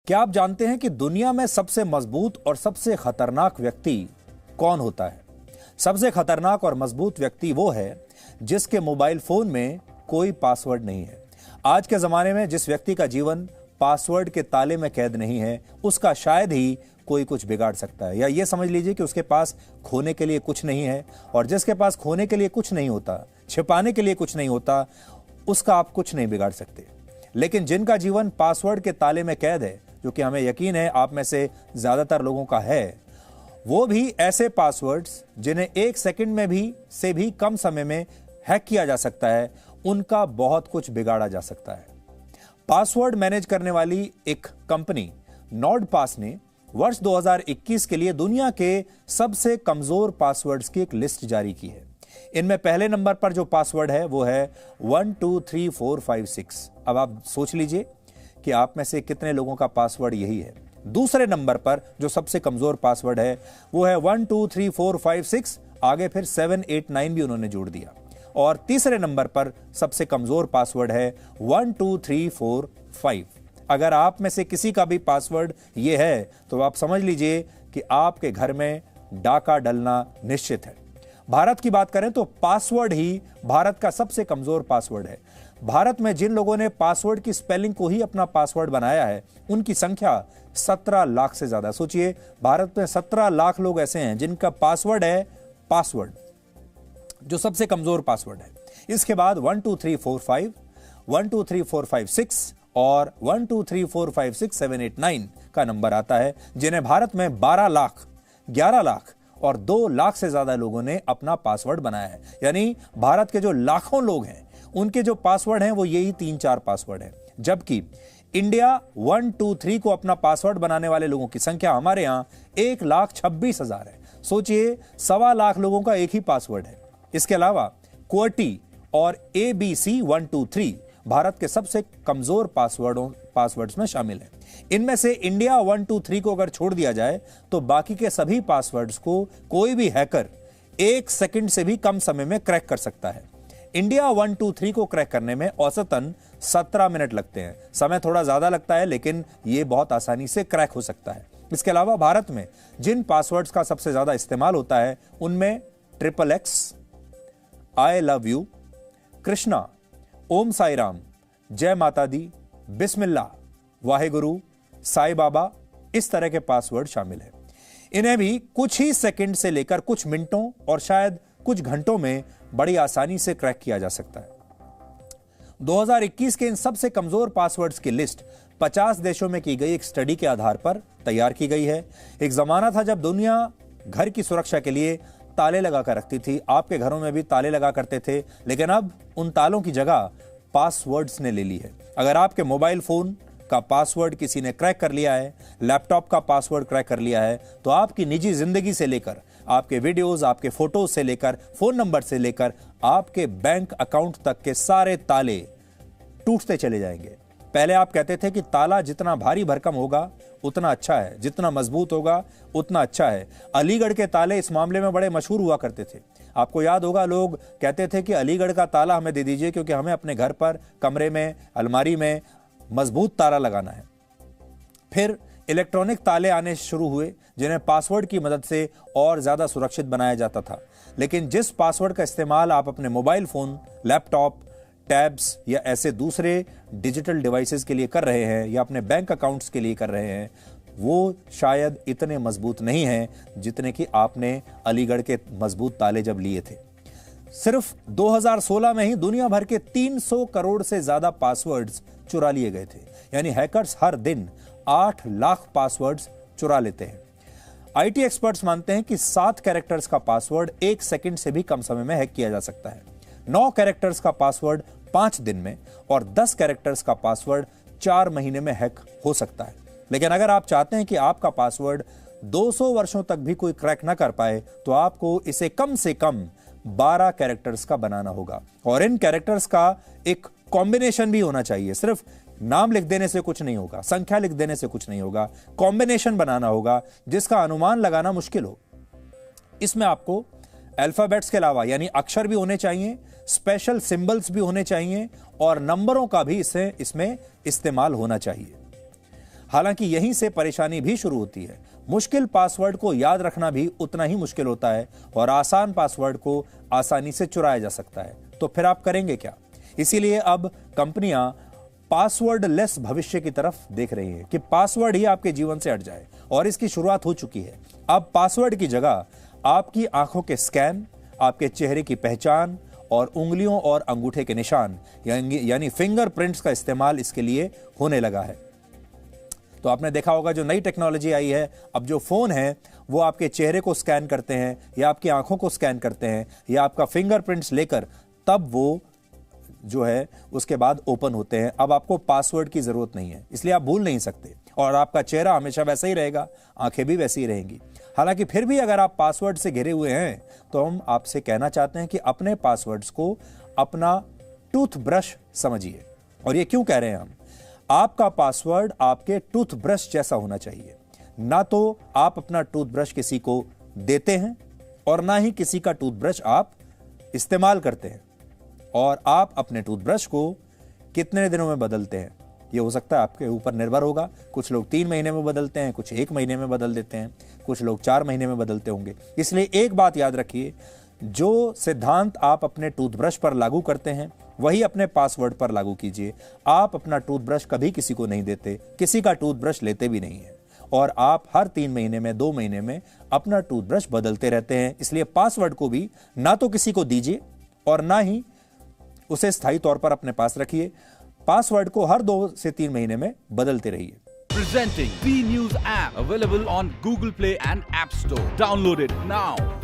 क्या आप जानते हैं कि दुनिया में सबसे मजबूत और सबसे खतरनाक व्यक्ति कौन होता है? सबसे खतरनाक और मजबूत व्यक्ति वो है जिसके मोबाइल फोन में कोई पासवर्ड नहीं है। आज के जमाने में जिस व्यक्ति का जीवन पासवर्ड के ताले में कैद नहीं है, उसका शायद ही कोई कुछ बिगाड़ सकता है। या ये समझ लीजिए कि उसके पास खोने के लिए कुछ नहीं है, और जिसके पास खोने के लिए कुछ नहीं होता, छिपाने के लिए कुछ नहीं होता, उसका आप कुछ नहीं बिगाड़ सकते। लेकिन जिनका जीवन पासवर्ड के ताले में कैद है, जो कि हमें यकीन है आप में से ज्यादातर लोगों का है, वो भी ऐसे पासवर्ड्स जिन्हें 1 सेकंड में भी कम समय में हैक किया जा सकता है, उनका बहुत कुछ बिगाड़ा जा सकता है। पासवर्ड मैनेज करने वाली एक कंपनी नॉर्डपास ने वर्ष 2021 के लिए दुनिया के सबसे कमजोर पासवर्ड्स की एक लिस्ट जारी की है। इनमें पहले नंबर पर जो पासवर्ड है वो है 123456। अब आप सोच लीजिए कि आप में से कितने लोगों का पासवर्ड यही है। दूसरे नंबर पर जो सबसे कमजोर पासवर्ड है वो है 123456, आगे फिर 789 भी उन्होंने जोड़ दिया। और तीसरे नंबर पर सबसे कमजोर पासवर्ड है 12345। अगर आप में से किसी का भी पासवर्ड ये है तो आप समझ लीजिए कि आपके घर में डाका डलना निश्चित है। भारत की बात करें तो पासवर्ड ही भारत का सबसे कमजोर पासवर्ड है। भारत में जिन लोगों ने पासवर्ड की स्पेलिंग को ही अपना पासवर्ड बनाया है, उनकी संख्या 17 लाख से ज्यादा। सोचिए, भारत में 17 लाख लोग ऐसे हैं जिनका पासवर्ड है पासवर्ड, जो सबसे कमजोर पासवर्ड है। इसके बाद 12345, 1234556 और 123456789 का नंबर आता है, जिन्हें भारत में 12 लाख, 11 लाख और 2 लाख से ज्यादा लोगों ने अपना पासवर्ड बनाया है। यानी भारत के जो लाखों लोग हैं, उनके जो पासवर्ड हैं वो यही 3-4 पासवर्ड हैं। जबकि इंडिया 123 को अपना पासवर्ड बनाने वाले लोगों की संख्या हमारे यहां 1,26,000 है। सोचिए, 1.25 लाख लोगों का एक ही पासवर्ड है। इसके अलावा क्वर्टी और ABC 123 भारत के सबसे कमजोर पासवर्ड्स में शामिल है। इनमें से इंडिया 123 को अगर छोड़ दिया जाए तो बाकी के सभी पासवर्ड्स को कोई भी हैकर 1 सेकंड से भी कम समय में क्रैक कर सकता है। इंडिया 123 को क्रैक करने में औसतन 17 मिनट लगते हैं। समय थोड़ा ज्यादा लगता है, लेकिन यह बहुत आसानी से क्रैक हो सकता है। इसके अलावा भारत में जिन पासवर्ड्स का सबसे ज्यादा इस्तेमाल होता है उनमें XXX, I love you, Krishna, Om Sai Ram, जय माता दी, बिस्मिल्लाह, वाहेगुरु, साई बाबा, इस तरह के पासवर्ड शामिल है। इन्हें भी कुछ ही सेकंड से लेकर कुछ मिनटों और शायद कुछ घंटों में बड़ी आसानी से क्रैक किया जा सकता है। 2021 के इन सबसे कमजोर पासवर्ड्स की लिस्ट 50 देशों में की गई एक स्टडी के आधार पर तैयार की गई है। एक जमाना था जब दुनिया घर की सुरक्षा के लिए ताले लगा कर रखती थी। आपके घरों में भी ताले लगा करते थे, लेकिन अब उन तालों की जगह पासवर्ड्स ने ले ली है। अगर आपके मोबाइल फोन का पासवर्ड किसी ने क्रैक कर लिया है, लैपटॉप का पासवर्ड क्रैक कर लिया है, तो आपकी निजी जिंदगी से लेकर आपके वीडियोस, आपके फोटोज से लेकर फोन नंबर से लेकर आपके बैंक अकाउंट तक के सारे ताले टूटते चले जाएंगे। पहले आप कहते थे कि ताला जितना भारी भरकम होगा उतना अच्छा है, जितना मजबूत होगा उतना अच्छा है। अलीगढ़ के ताले इस मामले में बड़े मशहूर हुआ करते थे। आपको याद होगा, लोग कहते थे कि अलीगढ़ का ताला हमें दे दीजिए क्योंकि हमें अपने घर पर, कमरे में, अलमारी में मजबूत ताला लगाना है। फिर इलेक्ट्रॉनिक ताले आने शुरू हुए जिन्हें पासवर्ड की मदद से और ज्यादा सुरक्षित बनाया जाता था। लेकिन जिस पासवर्ड का इस्तेमाल आप अपने मोबाइल फोन, लैपटॉप, टैब्स या ऐसे दूसरे डिजिटल डिवाइसेस के लिए कर रहे हैं या अपने बैंक अकाउंट्स के लिए कर रहे हैं, वो शायद इतने मजबूत नहीं हैं जितने कि आपने अलीगढ़ के मजबूत ताले जब लिए थे। सिर्फ 2016 में ही दुनिया भर के 300 करोड़ से ज्यादा पासवर्ड्स चुरा लिए गए थे। यानी हैकर्स हर दिन 8 लाख पासवर्ड्स चुरा लेते हैं। आईटी एक्सपर्ट्स मानते हैं कि 7 कैरेक्टर्स का पासवर्ड 1 सेकंड से भी कम समय में हैक किया जा सकता है। 9 कैरेक्टर्स का पासवर्ड 5 दिन में और 10 कैरेक्टर्स का पासवर्ड 4 महीने में हैक हो सकता है। लेकिन अगर आप चाहते हैं कि आपका पासवर्ड 200 वर्षों तक भी कोई क्रैक ना कर पाए, तो आपको इसे कम से कम 12 कैरेक्टर्स का बनाना होगा। और इन कैरेक्टर्स का एक कॉम्बिनेशन भी होना चाहिए। सिर्फ नाम लिख देने से कुछ नहीं होगा, संख्या लिख देने से कुछ नहीं होगा, कॉम्बिनेशन बनाना होगा जिसका अनुमान लगाना मुश्किल हो। इसमें आपको अल्फाबेट्स के अलावा यानी अक्षर भी होने चाहिए, स्पेशल सिंबल्स भी होने चाहिए और नंबरों का भी इसमें इस्तेमाल होना चाहिए। हालांकि यहीं से परेशानी भी शुरू होती है। मुश्किल पासवर्ड को याद रखना भी उतना ही मुश्किल होता है और आसान पासवर्ड को आसानी से चुराया जा सकता है। तो फिर आप करेंगे क्या? इसीलिए अब कंपनियां पासवर्ड लेस भविष्य की तरफ देख रही हैं कि पासवर्ड ही आपके जीवन से हट जाए, और इसकी शुरुआत हो चुकी है। अब पासवर्ड की जगह आपकी आंखों के स्कैन, आपके चेहरे की पहचान और उंगलियों और अंगूठे के निशान यानी फिंगरप्रिंट्स का इस्तेमाल इसके लिए होने लगा है। तो आपने देखा होगा जो नई टेक्नोलॉजी आई है, अब जो फोन है वो आपके चेहरे को स्कैन करते हैं या आपकी आंखों को स्कैन करते हैं या आपका फिंगरप्रिंट्स लेकर तब वो जो है उसके बाद ओपन होते हैं। अब आपको पासवर्ड की जरूरत नहीं है, इसलिए आप भूल नहीं सकते, और आपका चेहरा हमेशा वैसा ही रहेगा, आंखें भी वैसी ही रहेंगी। हालांकि फिर भी अगर आप पासवर्ड से घिरे हुए हैं तो हम आपसे कहना चाहते हैं कि अपने पासवर्ड्स को अपना टूथब्रश समझिए। और ये क्यों कह रहे हैं हम? आपका पासवर्ड आपके टूथब्रश जैसा होना चाहिए। ना तो आप अपना टूथब्रश किसी को देते हैं और ना ही किसी का टूथब्रश आप इस्तेमाल करते हैं। और आप अपने टूथब्रश को कितने दिनों में बदलते हैं, ये हो सकता है आपके ऊपर निर्भर होगा। कुछ लोग 3 महीने में बदलते हैं, कुछ 1 महीने में बदल देते हैं, कुछ लोग 4 महीने में बदलते होंगे। इसलिए एक बात याद रखिए, जो सिद्धांत आप अपने टूथब्रश पर लागू करते हैं वही अपने पासवर्ड पर लागू कीजिए। आप अपना टूथब्रश कभी किसी को नहीं देते, किसी का टूथब्रश लेते भी नहीं है, और आप हर 3 महीने में 2 महीने में अपना टूथब्रश बदलते रहते हैं। इसलिए पासवर्ड को भी ना तो किसी को दीजिए और ना ही उसे स्थायी तौर पर अपने पास रखिए। पासवर्ड को हर 2 से 3 महीने में बदलते रहिए। Presenting B News app available on Google Play and App Store. Download it now.